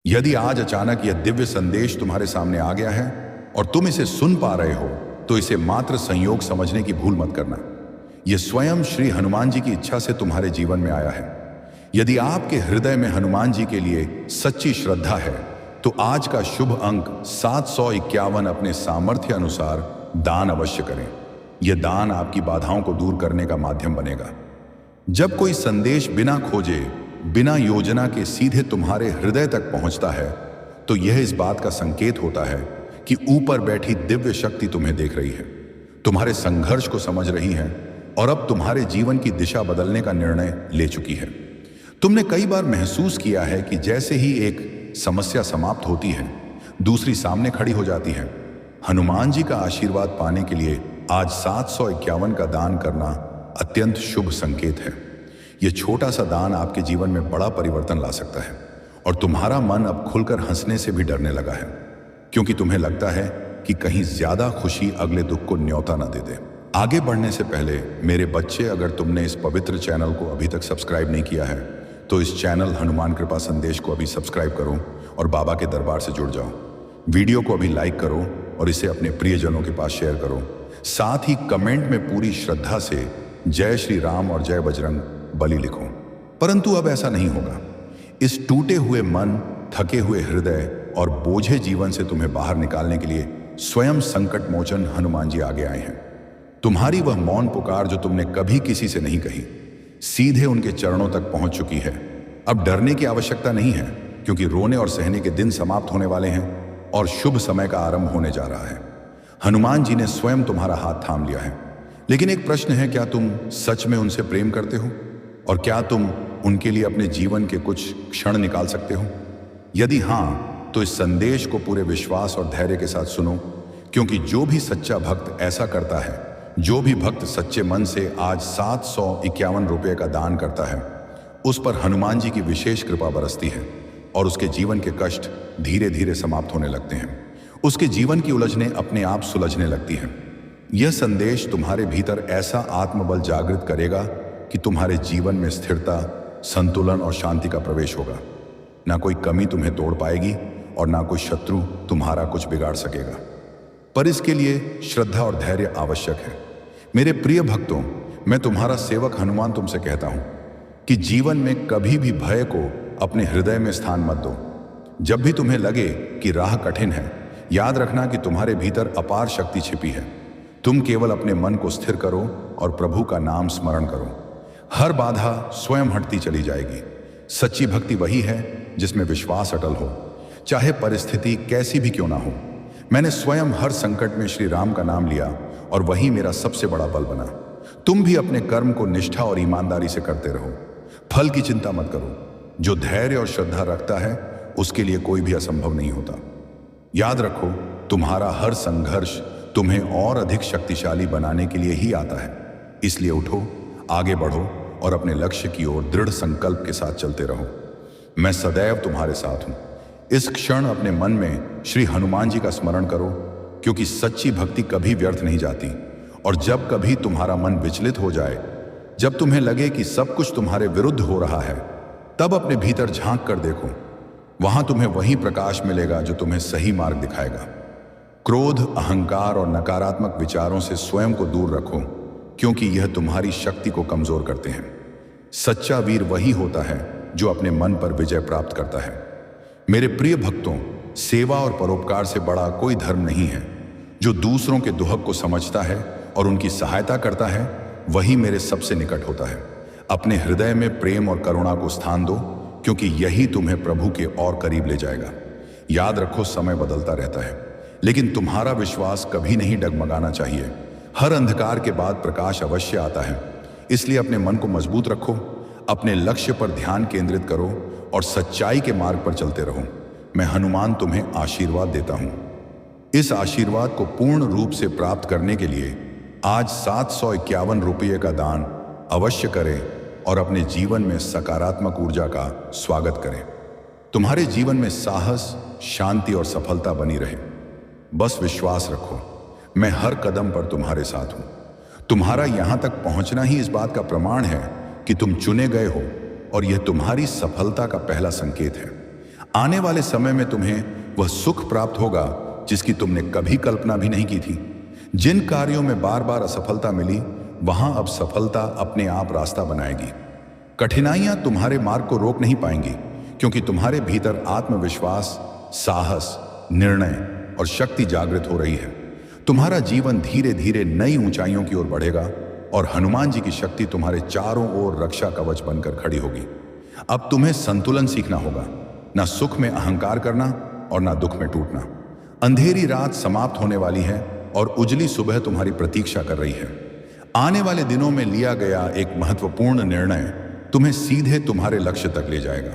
यदि आज अचानक यह दिव्य संदेश तुम्हारे सामने आ गया है और तुम इसे सुन पा रहे हो, तो इसे मात्र संयोग समझने की भूल मत करना। यह स्वयं श्री हनुमान जी की इच्छा से तुम्हारे जीवन में आया है। यदि आपके हृदय में हनुमान जी के लिए सच्ची श्रद्धा है, तो आज का शुभ अंक 751 अपने सामर्थ्य अनुसार दान अवश्य करें। यह दान आपकी बाधाओं को दूर करने का माध्यम बनेगा। जब कोई संदेश बिना खोजे, बिना योजना के सीधे तुम्हारे हृदय तक पहुंचता है, तो यह इस बात का संकेत होता है कि ऊपर बैठी दिव्य शक्ति तुम्हें देख रही है, तुम्हारे संघर्ष को समझ रही है और अब तुम्हारे जीवन की दिशा बदलने का निर्णय ले चुकी है। तुमने कई बार महसूस किया है कि जैसे ही एक समस्या समाप्त होती है, दूसरी सामने खड़ी हो जाती है। हनुमान जी का आशीर्वाद पाने के लिए आज 751 का दान करना अत्यंत शुभ संकेत है। यह छोटा सा दान आपके जीवन में बड़ा परिवर्तन ला सकता है और तुम्हारा मन अब खुलकर हंसने से भी डरने लगा है, क्योंकि तुम्हें लगता है कि कहीं ज्यादा खुशी अगले दुख को न्योता न दे दे। आगे बढ़ने से पहले मेरे बच्चे, अगर तुमने इस पवित्र चैनल को अभी तक सब्सक्राइब नहीं किया है, तो इस चैनल हनुमान कृपा संदेश को अभी सब्सक्राइब करो और बाबा के दरबार से जुड़ जाओ। वीडियो को अभी लाइक करो और इसे अपने प्रियजनों के पास शेयर करो। साथ ही कमेंट में पूरी श्रद्धा से जय श्री राम और जय बजरंग बली लिखो। परंतु अब ऐसा नहीं होगा। इस टूटे हुए मन, थके हुए हृदय और बोझे जीवन से तुम्हें बाहर निकालने के लिए स्वयं संकट मोचन हनुमान जी आगे आए हैं। तुम्हारी वह मौन पुकार जो तुमने कभी किसी से नहीं कही, सीधे उनके चरणों तक पहुंच चुकी है। अब डरने की आवश्यकता नहीं है, क्योंकि रोने और सहने के दिन समाप्त होने वाले हैं और शुभ समय का आरंभ होने जा रहा है। हनुमान जी ने स्वयं तुम्हारा हाथ थाम लिया है। लेकिन एक प्रश्न है, क्या तुम सच में उनसे प्रेम करते हो? और क्या तुम उनके लिए अपने जीवन के कुछ क्षण निकाल सकते हो? यदि हां, तो इस संदेश को पूरे विश्वास और धैर्य के साथ सुनो, क्योंकि जो भी सच्चा भक्त ऐसा करता है, जो भी भक्त सच्चे मन से आज 751 रुपये का दान करता है, उस पर हनुमान जी की विशेष कृपा बरसती है और उसके जीवन के कष्ट धीरे धीरे समाप्त होने लगते हैं। उसके जीवन की उलझनें अपने आप सुलझने लगती हैं। यह संदेश तुम्हारे भीतर ऐसा आत्मबल जागृत करेगा कि तुम्हारे जीवन में स्थिरता, संतुलन और शांति का प्रवेश होगा। ना कोई कमी तुम्हें तोड़ पाएगी और ना कोई शत्रु तुम्हारा कुछ बिगाड़ सकेगा। पर इसके लिए श्रद्धा और धैर्य आवश्यक है। मेरे प्रिय भक्तों, मैं तुम्हारा सेवक हनुमान तुमसे कहता हूं कि जीवन में कभी भी भय को अपने हृदय में स्थान मत दो। जब भी तुम्हें लगे कि राह कठिन है, याद रखना कि तुम्हारे भीतर अपार शक्ति छिपी है। तुम केवल अपने मन को स्थिर करो और प्रभु का नाम स्मरण करो। हर बाधा स्वयं हटती चली जाएगी। सच्ची भक्ति वही है जिसमें विश्वास अटल हो, चाहे परिस्थिति कैसी भी क्यों ना हो। मैंने स्वयं हर संकट में श्री राम का नाम लिया और वही मेरा सबसे बड़ा बल बना। तुम भी अपने कर्म को निष्ठा और ईमानदारी से करते रहो। फल की चिंता मत करो। जो धैर्य और श्रद्धा रखता है, उसके लिए कोई भी असंभव नहीं होता। याद रखो, तुम्हारा हर संघर्ष तुम्हें और अधिक शक्तिशाली बनाने के लिए ही आता है। इसलिए उठो, आगे बढ़ो और अपने लक्ष्य की ओर दृढ़ संकल्प के साथ चलते रहो। मैं सदैव तुम्हारे साथ हूं। इस क्षण अपने मन में श्री हनुमान जी का स्मरण करो, क्योंकि सच्ची भक्ति कभी व्यर्थ नहीं जाती। और जब कभी तुम्हारा मन विचलित हो जाए, जब तुम्हें लगे कि सब कुछ तुम्हारे विरुद्ध हो रहा है, तब अपने भीतर झांक कर देखो। वहां तुम्हें वही प्रकाश मिलेगा जो तुम्हें सही मार्ग दिखाएगा। क्रोध, अहंकार और नकारात्मक विचारों से स्वयं को दूर रखो, क्योंकि यह तुम्हारी शक्ति को कमजोर करते हैं। सच्चा वीर वही होता है जो अपने मन पर विजय प्राप्त करता है। मेरे प्रिय भक्तों, सेवा और परोपकार से बड़ा कोई धर्म नहीं है। जो दूसरों के दुख को समझता है और उनकी सहायता करता है, वही मेरे सबसे निकट होता है। अपने हृदय में प्रेम और करुणा को स्थान दो, क्योंकि यही तुम्हें प्रभु के और करीब ले जाएगा। याद रखो, समय बदलता रहता है, लेकिन तुम्हारा विश्वास कभी नहीं डगमगाना चाहिए। हर अंधकार के बाद प्रकाश अवश्य आता है। इसलिए अपने मन को मजबूत रखो, अपने लक्ष्य पर ध्यान केंद्रित करो और सच्चाई के मार्ग पर चलते रहो। मैं हनुमान तुम्हें आशीर्वाद देता हूं। इस आशीर्वाद को पूर्ण रूप से प्राप्त करने के लिए आज 751 रुपये का दान अवश्य करें और अपने जीवन में सकारात्मक ऊर्जा का स्वागत करें। तुम्हारे जीवन में साहस, शांति और सफलता बनी रहे। बस विश्वास रखो, मैं हर कदम पर तुम्हारे साथ हूं। तुम्हारा यहां तक पहुंचना ही इस बात का प्रमाण है कि तुम चुने गए हो और यह तुम्हारी सफलता का पहला संकेत है। आने वाले समय में तुम्हें वह सुख प्राप्त होगा जिसकी तुमने कभी कल्पना भी नहीं की थी। जिन कार्यों में बार बार असफलता मिली, वहां अब सफलता अपने आप रास्ता बनाएगी। कठिनाइयां तुम्हारे मार्ग को रोक नहीं पाएंगी, क्योंकि तुम्हारे भीतर आत्मविश्वास, साहस, निर्णय और शक्ति जागृत हो रही है। तुम्हारा जीवन धीरे धीरे नई ऊंचाइयों की ओर बढ़ेगा और हनुमान जी की शक्ति तुम्हारे चारों ओर रक्षा कवच बनकर खड़ी होगी। अब तुम्हें संतुलन सीखना होगा, ना सुख में अहंकार करना और ना दुख में टूटना। अंधेरी रात समाप्त होने वाली है और उजली सुबह तुम्हारी प्रतीक्षा कर रही है। आने वाले दिनों में लिया गया एक महत्वपूर्ण निर्णय तुम्हें सीधे तुम्हारे लक्ष्य तक ले जाएगा।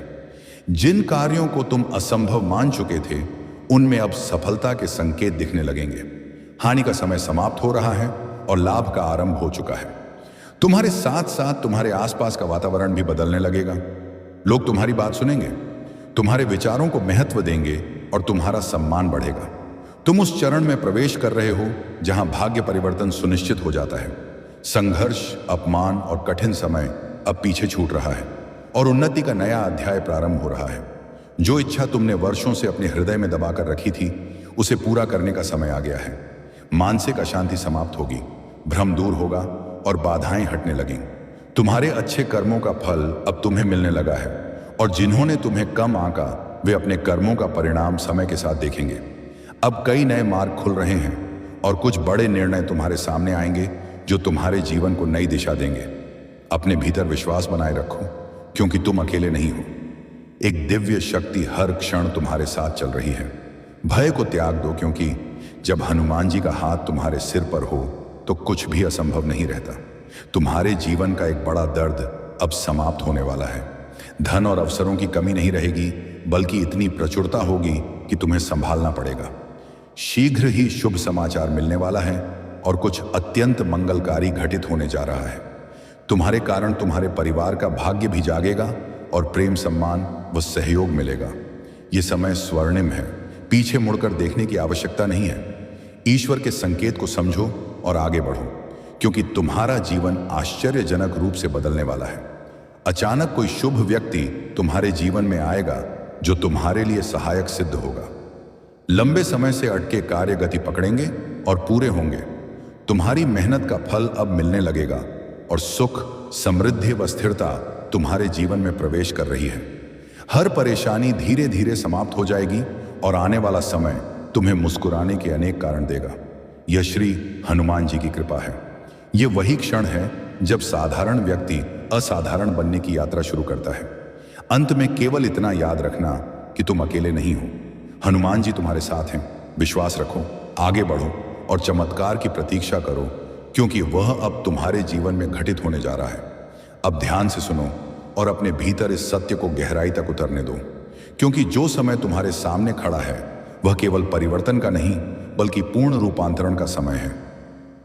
जिन कार्यों को तुम असंभव मान चुके थे, उनमें अब सफलता के संकेत दिखने लगेंगे। हानि का समय समाप्त हो रहा है और लाभ का आरंभ हो चुका है। तुम्हारे साथ साथ तुम्हारे आसपास का वातावरण भी बदलने लगेगा। लोग तुम्हारी बात सुनेंगे, तुम्हारे विचारों को महत्व देंगे और तुम्हारा सम्मान बढ़ेगा। तुम उस चरण में प्रवेश कर रहे हो जहां भाग्य परिवर्तन सुनिश्चित हो जाता है। संघर्ष, अपमान और कठिन समय अब पीछे छूट रहा है और उन्नति का नया अध्याय प्रारंभ हो रहा है। जो इच्छा तुमने वर्षों से अपने हृदय में दबाकर रखी थी, उसे पूरा करने का समय आ गया है। मानसिक अशांति समाप्त होगी, भ्रम दूर होगा और बाधाएं हटने लगेंगी। तुम्हारे अच्छे कर्मों का फल अब तुम्हें मिलने लगा है और जिन्होंने तुम्हें कम आंका, वे अपने कर्मों का परिणाम समय के साथ देखेंगे। अब कई नए मार्ग खुल रहे हैं और कुछ बड़े निर्णय तुम्हारे सामने आएंगे जो तुम्हारे जीवन को नई दिशा देंगे। अपने भीतर विश्वास बनाए रखो, क्योंकि तुम अकेले नहीं हो। एक दिव्य शक्ति हर क्षण तुम्हारे साथ चल रही है। भय को त्याग दो, क्योंकि जब हनुमान जी का हाथ तुम्हारे सिर पर हो तो कुछ भी असंभव नहीं रहता। तुम्हारे जीवन का एक बड़ा दर्द अब समाप्त होने वाला है। धन और अवसरों की कमी नहीं रहेगी, बल्कि इतनी प्रचुरता होगी कि तुम्हें संभालना पड़ेगा। शीघ्र ही शुभ समाचार मिलने वाला है और कुछ अत्यंत मंगलकारी घटित होने जा रहा है। तुम्हारे कारण तुम्हारे परिवार का भाग्य भी जागेगा और प्रेम, सम्मान व सहयोग मिलेगा। ये समय स्वर्णिम है। पीछे मुड़कर देखने की आवश्यकता नहीं है। ईश्वर के संकेत को समझो और आगे बढ़ो, क्योंकि तुम्हारा जीवन आश्चर्यजनक रूप से बदलने वाला है। अचानक कोई शुभ व्यक्ति तुम्हारे जीवन में आएगा जो तुम्हारे लिए सहायक सिद्ध होगा। लंबे समय से अटके कार्य गति पकड़ेंगे और पूरे होंगे। तुम्हारी मेहनत का फल अब मिलने लगेगा और सुख, समृद्धि व स्थिरता तुम्हारे जीवन में प्रवेश कर रही है। हर परेशानी धीरे धीरे समाप्त हो जाएगी और आने वाला समय तुम्हें मुस्कुराने के अनेक कारण देगा। यह श्री हनुमान जी की कृपा है। यह वही क्षण है जब साधारण व्यक्ति असाधारण बनने की यात्रा शुरू करता है। अंत में केवल इतना याद रखना कि तुम अकेले नहीं हो। हनुमान जी तुम्हारे साथ हैं। विश्वास रखो, आगे बढ़ो और चमत्कार की प्रतीक्षा करो, क्योंकि वह अब तुम्हारे जीवन में घटित होने जा रहा है। अब ध्यान से सुनो और अपने भीतर इस सत्य को गहराई तक उतरने दो, क्योंकि जो समय तुम्हारे सामने खड़ा है वह केवल परिवर्तन का नहीं, बल्कि पूर्ण रूपांतरण का समय है।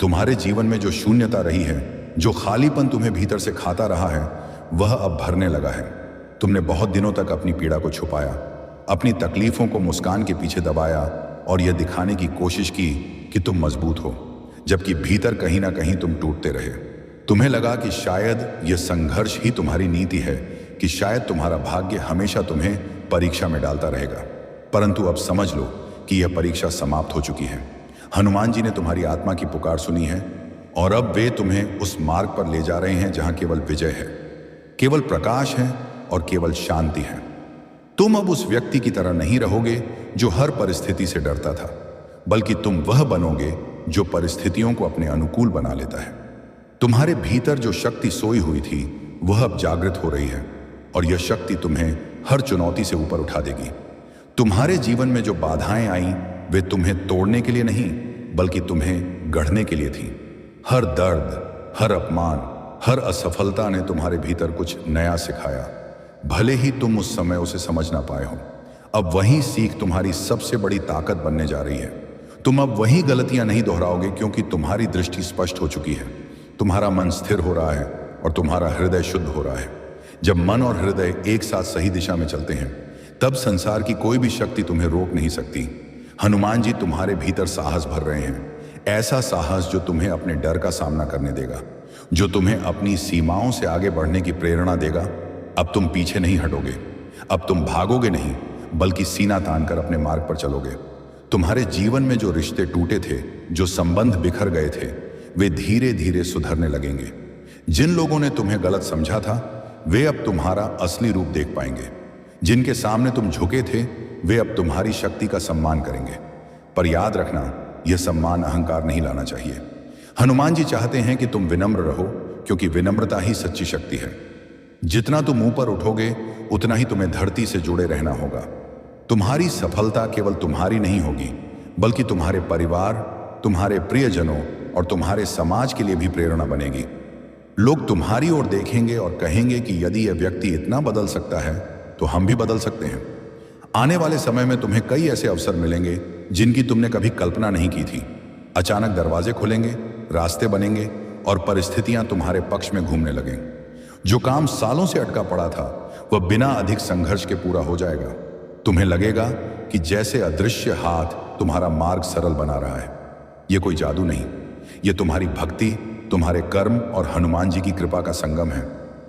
तुम्हारे जीवन में जो शून्यता रही है, जो खालीपन तुम्हें भीतर से खाता रहा है, वह अब भरने लगा है। तुमने बहुत दिनों तक अपनी पीड़ा को छुपाया, अपनी तकलीफों को मुस्कान के पीछे दबाया और यह दिखाने की कोशिश की कि तुम मजबूत हो, जबकि भीतर कहीं ना कहीं तुम टूटते रहे। तुम्हें लगा कि शायद यह संघर्ष ही तुम्हारी नीति है, कि शायद तुम्हारा भाग्य हमेशा तुम्हें परीक्षा में डालता रहेगा। परंतु अब समझ लो कि यह परीक्षा समाप्त हो चुकी है। हनुमान जी ने तुम्हारी आत्मा की पुकार सुनी है और अब वे तुम्हें उस मार्ग पर ले जा रहे हैं जहां केवल विजय है, केवल प्रकाश है और केवल शांति है। तुम अब उस व्यक्ति की तरह नहीं रहोगे जो हर परिस्थिति से डरता था, बल्कि तुम वह बनोगे जो परिस्थितियों को अपने अनुकूल बना लेता है। तुम्हारे भीतर जो शक्ति सोई हुई थी वह अब जागृत हो रही है और यह शक्ति तुम्हें हर चुनौती से ऊपर उठा देगी। तुम्हारे जीवन में जो बाधाएं आईं, वे तुम्हें तोड़ने के लिए नहीं, बल्कि तुम्हें गढ़ने के लिए थी। हर दर्द, हर अपमान, हर असफलता ने तुम्हारे भीतर कुछ नया सिखाया, भले ही तुम उस समय उसे समझ ना पाए हो। अब वही सीख तुम्हारी सबसे बड़ी ताकत बनने जा रही है। तुम अब वही गलतियां नहीं दोहराओगे, क्योंकि तुम्हारी दृष्टि स्पष्ट हो चुकी है। तुम्हारा मन स्थिर हो रहा है और तुम्हारा हृदय शुद्ध हो रहा है। जब मन और हृदय एक साथ सही दिशा में चलते हैं, तब संसार की कोई भी शक्ति तुम्हें रोक नहीं सकती। हनुमान जी तुम्हारे भीतर साहस भर रहे हैं, ऐसा साहस जो तुम्हें अपने डर का सामना करने देगा, जो तुम्हें अपनी सीमाओं से आगे बढ़ने की प्रेरणा देगा। अब तुम पीछे नहीं हटोगे, अब तुम भागोगे नहीं, बल्कि सीना तानकर अपने मार्ग पर चलोगे। तुम्हारे जीवन में जो रिश्ते टूटे थे, जो संबंध बिखर गए थे, वे धीरे धीरे सुधरने लगेंगे। जिन लोगों ने तुम्हें गलत समझा था, वे अब तुम्हारा असली रूप देख पाएंगे। जिनके सामने तुम झुके थे, वे अब तुम्हारी शक्ति का सम्मान करेंगे। पर याद रखना, यह सम्मान अहंकार नहीं लाना चाहिए। हनुमान जी चाहते हैं कि तुम विनम्र रहो, क्योंकि विनम्रता ही सच्ची शक्ति है। जितना तुम ऊपर उठोगे, उतना ही तुम्हें धरती से जुड़े रहना होगा। तुम्हारी सफलता केवल तुम्हारी नहीं होगी, बल्कि तुम्हारे परिवार, तुम्हारे प्रियजनों और तुम्हारे समाज के लिए भी प्रेरणा बनेगी। लोग तुम्हारी ओर देखेंगे और कहेंगे कि यदि यह व्यक्ति इतना बदल सकता है, तो हम भी बदल सकते हैं। आने वाले समय में तुम्हें कई ऐसे अवसर मिलेंगे जिनकी तुमने कभी कल्पना नहीं की थी। अचानक दरवाजे खुलेंगे, रास्ते बनेंगे और परिस्थितियां तुम्हारे पक्ष में घूमने लगेंगी। जो काम सालों से अटका पड़ा था, वह बिना अधिक संघर्ष के पूरा हो जाएगा। तुम्हें लगेगा कि जैसे अदृश्य हाथ तुम्हारा मार्ग सरल बना रहा है। यह कोई जादू नहीं, यह तुम्हारी भक्ति, तुम्हारे कर्म और हनुमान जी की कृपा का संगम है।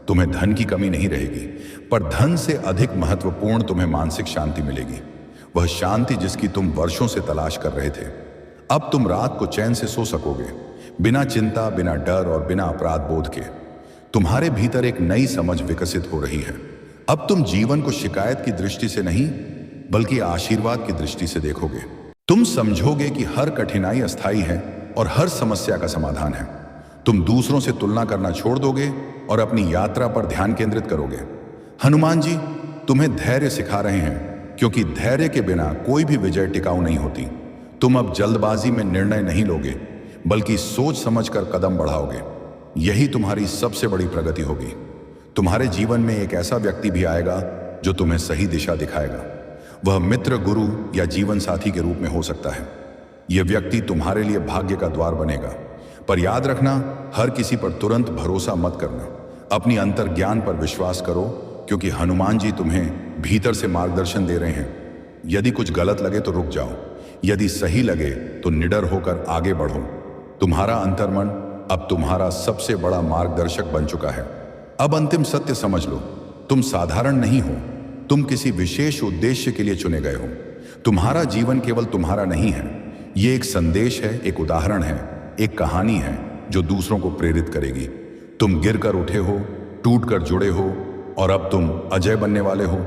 तुम्हें धन की कमी नहीं रहेगी, पर धन से अधिक महत्वपूर्ण तुम्हें मानसिक शांति मिलेगी। वह शांति जिसकी तुम वर्षों से तलाश कर रहे थे। अब तुम रात को चैन से सो सकोगे, बिना चिंता, बिना डर और बिना अपराध बोध के। तुम्हारे भीतर एक नई समझ विकसित हो रही है। अब तुम जीवन को शिकायत की दृष्टि से नहीं, बल्कि आशीर्वाद की दृष्टि से देखोगे। तुम समझोगे कि हर कठिनाई अस्थायी है और हर समस्या का समाधान है। तुम दूसरों से तुलना करना छोड़ दोगे और अपनी यात्रा पर ध्यान केंद्रित करोगे। हनुमान जी तुम्हें धैर्य सिखा रहे हैं, क्योंकि धैर्य के बिना कोई भी विजय टिकाऊ नहीं होती। तुम अब जल्दबाजी में निर्णय नहीं लोगे, बल्कि सोच समझकर कदम बढ़ाओगे। यही तुम्हारी सबसे बड़ी प्रगति होगी। तुम्हारे जीवन में एक ऐसा व्यक्ति भी आएगा जो तुम्हें सही दिशा दिखाएगा। वह मित्र, गुरु या जीवन साथी के रूप में हो सकता है। यह व्यक्ति तुम्हारे लिए भाग्य का द्वार बनेगा। पर याद रखना, हर किसी पर तुरंत भरोसा मत करना। अपनी अंतर्ज्ञान पर विश्वास करो, क्योंकि हनुमान जी तुम्हें भीतर से मार्गदर्शन दे रहे हैं। यदि कुछ गलत लगे तो रुक जाओ, यदि सही लगे तो निडर होकर आगे बढ़ो। तुम्हारा अंतर्मन अब तुम्हारा सबसे बड़ा मार्गदर्शक बन चुका है। अब अंतिम सत्य समझ लो, तुम साधारण नहीं हो, तुम किसी विशेष उद्देश्य के लिए चुने गए हो। तुम्हारा जीवन केवल तुम्हारा नहीं है, ये एक संदेश है, एक उदाहरण है, एक कहानी है जो दूसरों को प्रेरित करेगी। तुम गिरकर उठे हो, टूटकर जुड़े हो और अब तुम अजय बनने वाले हो।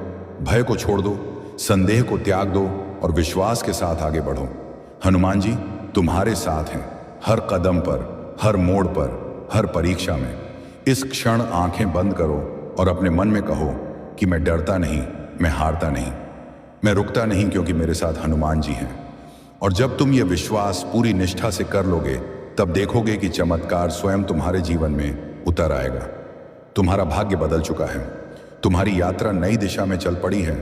भय को छोड़ दो, संदेह को त्याग दो और विश्वास के साथ आगे बढ़ो। हनुमान जी तुम्हारे साथ हैं, हर कदम पर, हर मोड़ पर, हर परीक्षा में। इस क्षण आंखें बंद करो और अपने मन में कहो कि मैं डरता नहीं, मैं हारता नहीं, मैं रुकता नहीं, क्योंकि मेरे साथ हनुमान जी हैं। और जब तुम ये विश्वास पूरी निष्ठा से कर लोगे, तब देखोगे कि चमत्कार स्वयं तुम्हारे जीवन में उतर आएगा। तुम्हारा भाग्य बदल चुका है, तुम्हारी यात्रा नई दिशा में चल पड़ी है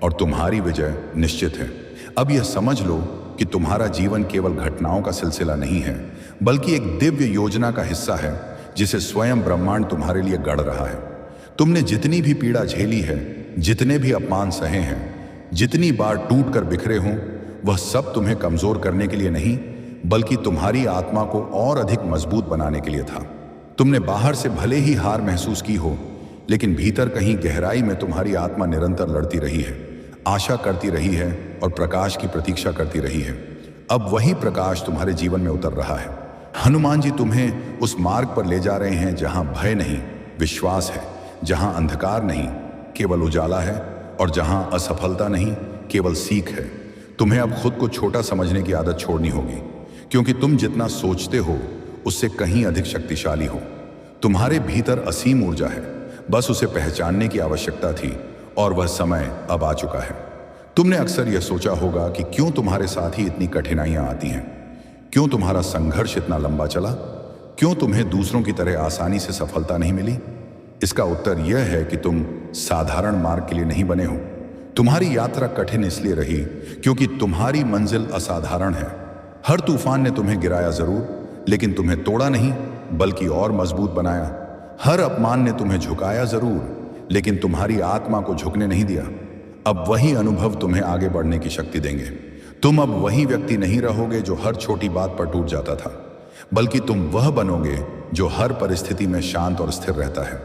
और तुम्हारी विजय निश्चित है। अब यह समझ लो कि तुम्हारा जीवन केवल घटनाओं का सिलसिला नहीं है, बल्कि एक दिव्य योजना का हिस्सा है जिसे स्वयं ब्रह्मांड तुम्हारे लिए गढ़ रहा है। तुमने जितनी भी पीड़ा झेली है, जितने भी अपमान सहे हैं, जितनी बार टूट कर बिखरे हों, वह सब तुम्हें कमजोर करने के लिए नहीं, बल्कि तुम्हारी आत्मा को और अधिक मजबूत बनाने के लिए था। तुमने बाहर से भले ही हार महसूस की हो, लेकिन भीतर कहीं गहराई में तुम्हारी आत्मा निरंतर लड़ती रही है, आशा करती रही है और प्रकाश की प्रतीक्षा करती रही है। अब वही प्रकाश तुम्हारे जीवन में उतर रहा है। हनुमान जी तुम्हें उस मार्ग पर ले जा रहे हैं जहां भय नहीं, विश्वास है, जहां अंधकार नहीं, केवल उजाला है, और जहां असफलता नहीं, केवल सीख है। तुम्हें अब खुद को छोटा समझने की आदत छोड़नी होगी, क्योंकि तुम जितना सोचते हो उससे कहीं अधिक शक्तिशाली हो। तुम्हारे भीतर असीम ऊर्जा है, बस उसे पहचानने की आवश्यकता थी और वह समय अब आ चुका है। तुमने अक्सर यह सोचा होगा कि क्यों तुम्हारे साथ ही इतनी कठिनाइयां आती हैं, क्यों तुम्हारा संघर्ष इतना लंबा चला, क्यों तुम्हें दूसरों की तरह आसानी से सफलता नहीं मिली। इसका उत्तर यह है कि तुम साधारण मार्ग के लिए नहीं बने हो। तुम्हारी यात्रा कठिन इसलिए रही क्योंकि तुम्हारी मंजिल असाधारण है। हर तूफान ने तुम्हें गिराया जरूर, लेकिन तुम्हें तोड़ा नहीं, बल्कि और मजबूत बनाया। हर अपमान ने तुम्हें झुकाया जरूर, लेकिन तुम्हारी आत्मा को झुकने नहीं दिया। अब वही अनुभव तुम्हें आगे बढ़ने की शक्ति देंगे। तुम अब वही व्यक्ति नहीं रहोगे जो हर छोटी बात पर टूट जाता था, बल्कि तुम वह बनोगे जो हर परिस्थिति में शांत और स्थिर रहता है।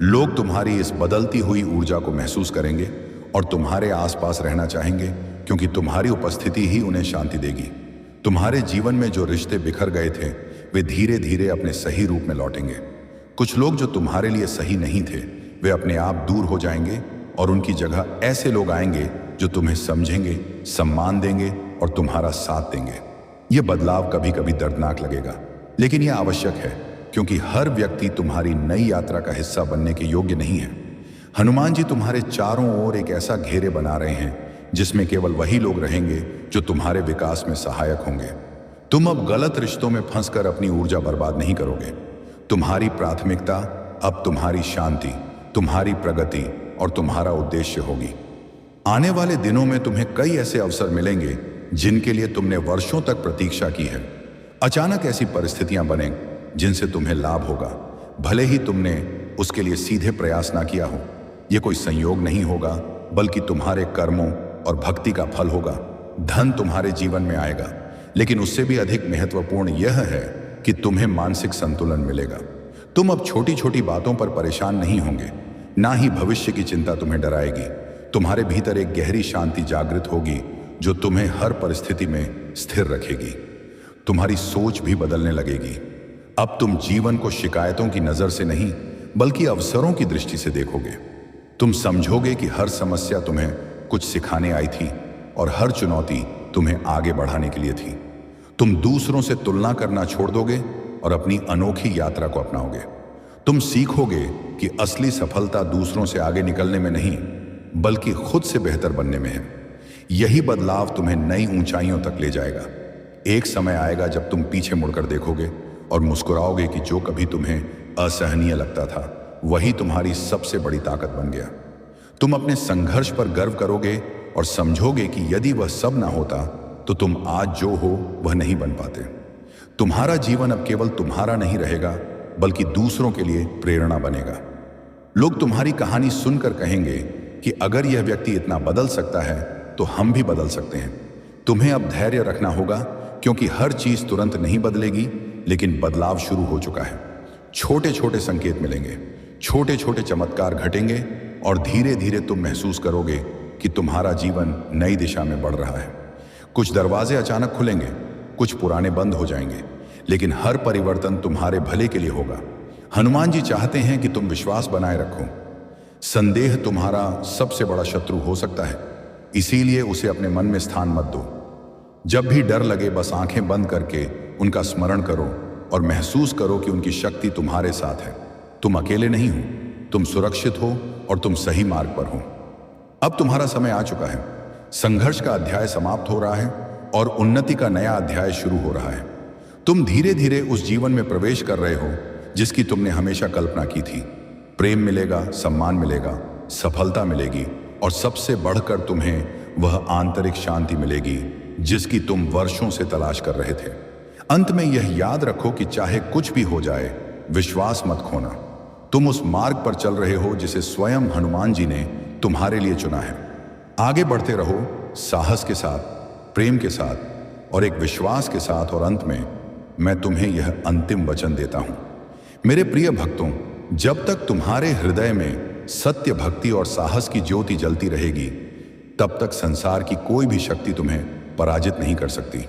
लोग तुम्हारी इस बदलती हुई ऊर्जा को महसूस करेंगे और तुम्हारे आसपास रहना चाहेंगे, क्योंकि तुम्हारी उपस्थिति ही उन्हें शांति देगी। तुम्हारे जीवन में जो रिश्ते बिखर गए थे वे धीरे धीरे अपने सही रूप में लौटेंगे। कुछ लोग जो तुम्हारे लिए सही नहीं थे वे अपने आप दूर हो जाएंगे और उनकी जगह ऐसे लोग आएंगे जो तुम्हें समझेंगे, सम्मान देंगे और तुम्हारा साथ देंगे। यह बदलाव कभी कभी दर्दनाक लगेगा, लेकिन यह आवश्यक है, क्योंकि हर व्यक्ति तुम्हारी नई यात्रा का हिस्सा बनने के योग्य नहीं है। हनुमान जी तुम्हारे चारों ओर एक ऐसा घेरे बना रहे हैं जिसमें केवल वही लोग रहेंगे जो तुम्हारे विकास में सहायक होंगे। तुम अब गलत रिश्तों में फंसकर अपनी ऊर्जा बर्बाद नहीं करोगे। तुम्हारी प्राथमिकता अब तुम्हारी शांति, तुम्हारी प्रगति और तुम्हारा उद्देश्य होगी। आने वाले दिनों में तुम्हें कई ऐसे अवसर मिलेंगे जिनके लिए तुमने वर्षों तक प्रतीक्षा की है। अचानक ऐसी परिस्थितियां बने जिनसे तुम्हें लाभ होगा, भले ही तुमने उसके लिए सीधे प्रयास ना किया हो। यह कोई संयोग नहीं होगा, बल्कि तुम्हारे कर्मों और भक्ति का फल होगा। धन तुम्हारे जीवन में आएगा, लेकिन उससे भी अधिक महत्वपूर्ण यह है कि तुम्हें मानसिक संतुलन मिलेगा। तुम अब छोटी छोटी बातों पर परेशान नहीं होंगे, ना ही भविष्य की चिंता तुम्हें डराएगी। तुम्हारे भीतर एक गहरी शांति जागृत होगी जो तुम्हें हर परिस्थिति में स्थिर रखेगी। तुम्हारी सोच भी बदलने लगेगी। अब तुम जीवन को शिकायतों की नजर से नहीं, बल्कि अवसरों की दृष्टि से देखोगे। तुम समझोगे कि हर समस्या तुम्हें कुछ सिखाने आई थी और हर चुनौती तुम्हें आगे बढ़ाने के लिए थी। तुम दूसरों से तुलना करना छोड़ दोगे और अपनी अनोखी यात्रा को अपनाओगे। तुम सीखोगे कि असली सफलता दूसरों से आगे निकलने में नहीं, बल्कि खुद से बेहतर बनने में है। यही बदलाव तुम्हें नई ऊंचाइयों तक ले जाएगा। एक समय आएगा जब तुम पीछे मुड़कर देखोगे और मुस्कुराओगे कि जो कभी तुम्हें असहनीय लगता था वही तुम्हारी सबसे बड़ी ताकत बन गया। तुम अपने संघर्ष पर गर्व करोगे और समझोगे कि यदि वह सब ना होता तो तुम आज जो हो वह नहीं बन पाते। तुम्हारा जीवन अब केवल तुम्हारा नहीं रहेगा, बल्कि दूसरों के लिए प्रेरणा बनेगा। लोग तुम्हारी कहानी सुनकर कहेंगे कि अगर यह व्यक्ति इतना बदल सकता है तो हम भी बदल सकते हैं। तुम्हें अब धैर्य रखना होगा, क्योंकि हर चीज तुरंत नहीं बदलेगी, लेकिन बदलाव शुरू हो चुका है। छोटे छोटे संकेत मिलेंगे, छोटे छोटे चमत्कार घटेंगे और धीरे धीरे तुम महसूस करोगे कि तुम्हारा जीवन नई दिशा में बढ़ रहा है। कुछ दरवाजे अचानक खुलेंगे, कुछ पुराने बंद हो जाएंगे, लेकिन हर परिवर्तन तुम्हारे भले के लिए होगा। हनुमान जी चाहते हैं कि तुम विश्वास बनाए रखो। संदेह तुम्हारा सबसे बड़ा शत्रु हो सकता है, इसीलिए उसे अपने मन में स्थान मत दो। जब भी डर लगे बस आंखें बंद करके उनका स्मरण करो और महसूस करो कि उनकी शक्ति तुम्हारे साथ है। तुम अकेले नहीं हो, तुम सुरक्षित हो और तुम सही मार्ग पर हो। अब तुम्हारा समय आ चुका है। संघर्ष का अध्याय समाप्त हो रहा है और उन्नति का नया अध्याय शुरू हो रहा है। तुम धीरे धीरे उस जीवन में प्रवेश कर रहे हो जिसकी तुमने हमेशा कल्पना की थी। प्रेम मिलेगा, सम्मान मिलेगा, सफलता मिलेगी और सबसे बढ़कर तुम्हें वह आंतरिक शांति मिलेगी जिसकी तुम वर्षों से तलाश कर रहे थे। अंत में यह याद रखो कि चाहे कुछ भी हो जाए, विश्वास मत खोना। तुम उस मार्ग पर चल रहे हो जिसे स्वयं हनुमान जी ने तुम्हारे लिए चुना है। आगे बढ़ते रहो, साहस के साथ, प्रेम के साथ और एक विश्वास के साथ। और अंत में मैं तुम्हें यह अंतिम वचन देता हूं, मेरे प्रिय भक्तों, जब तक तुम्हारे हृदय में सत्य, भक्ति और साहस की ज्योति जलती रहेगी, तब तक संसार की कोई भी शक्ति तुम्हें पराजित नहीं कर सकती।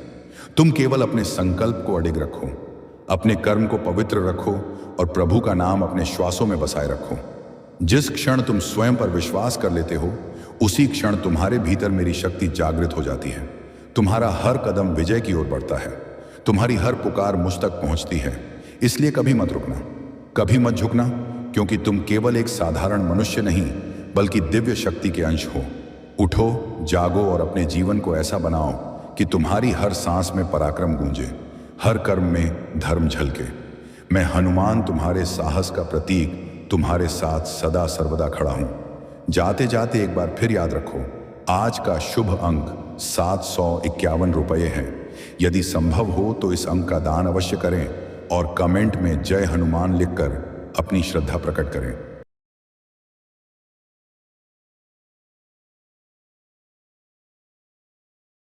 तुम केवल अपने संकल्प को अडिग रखो, अपने कर्म को पवित्र रखो और प्रभु का नाम अपने श्वासों में बसाए रखो। जिस क्षण तुम स्वयं पर विश्वास कर लेते हो, उसी क्षण तुम्हारे भीतर मेरी शक्ति जागृत हो जाती है। तुम्हारा हर कदम विजय की ओर बढ़ता है, तुम्हारी हर पुकार मुझ तक पहुंचती है। इसलिए कभी मत रुकना, कभी मत झुकना, क्योंकि तुम केवल एक साधारण मनुष्य नहीं, बल्कि दिव्य शक्ति के अंश हो। उठो, जागो और अपने जीवन को ऐसा बनाओ कि तुम्हारी हर सांस में पराक्रम गूंजे, हर कर्म में धर्म झलके। मैं हनुमान, तुम्हारे साहस का प्रतीक, तुम्हारे साथ सदा सर्वदा खड़ा हूं। जाते जाते एक बार फिर याद रखो, आज का शुभ अंक 751 रुपये है। यदि संभव हो तो इस अंक का दान अवश्य करें और कमेंट में जय हनुमान लिखकर अपनी श्रद्धा प्रकट करें।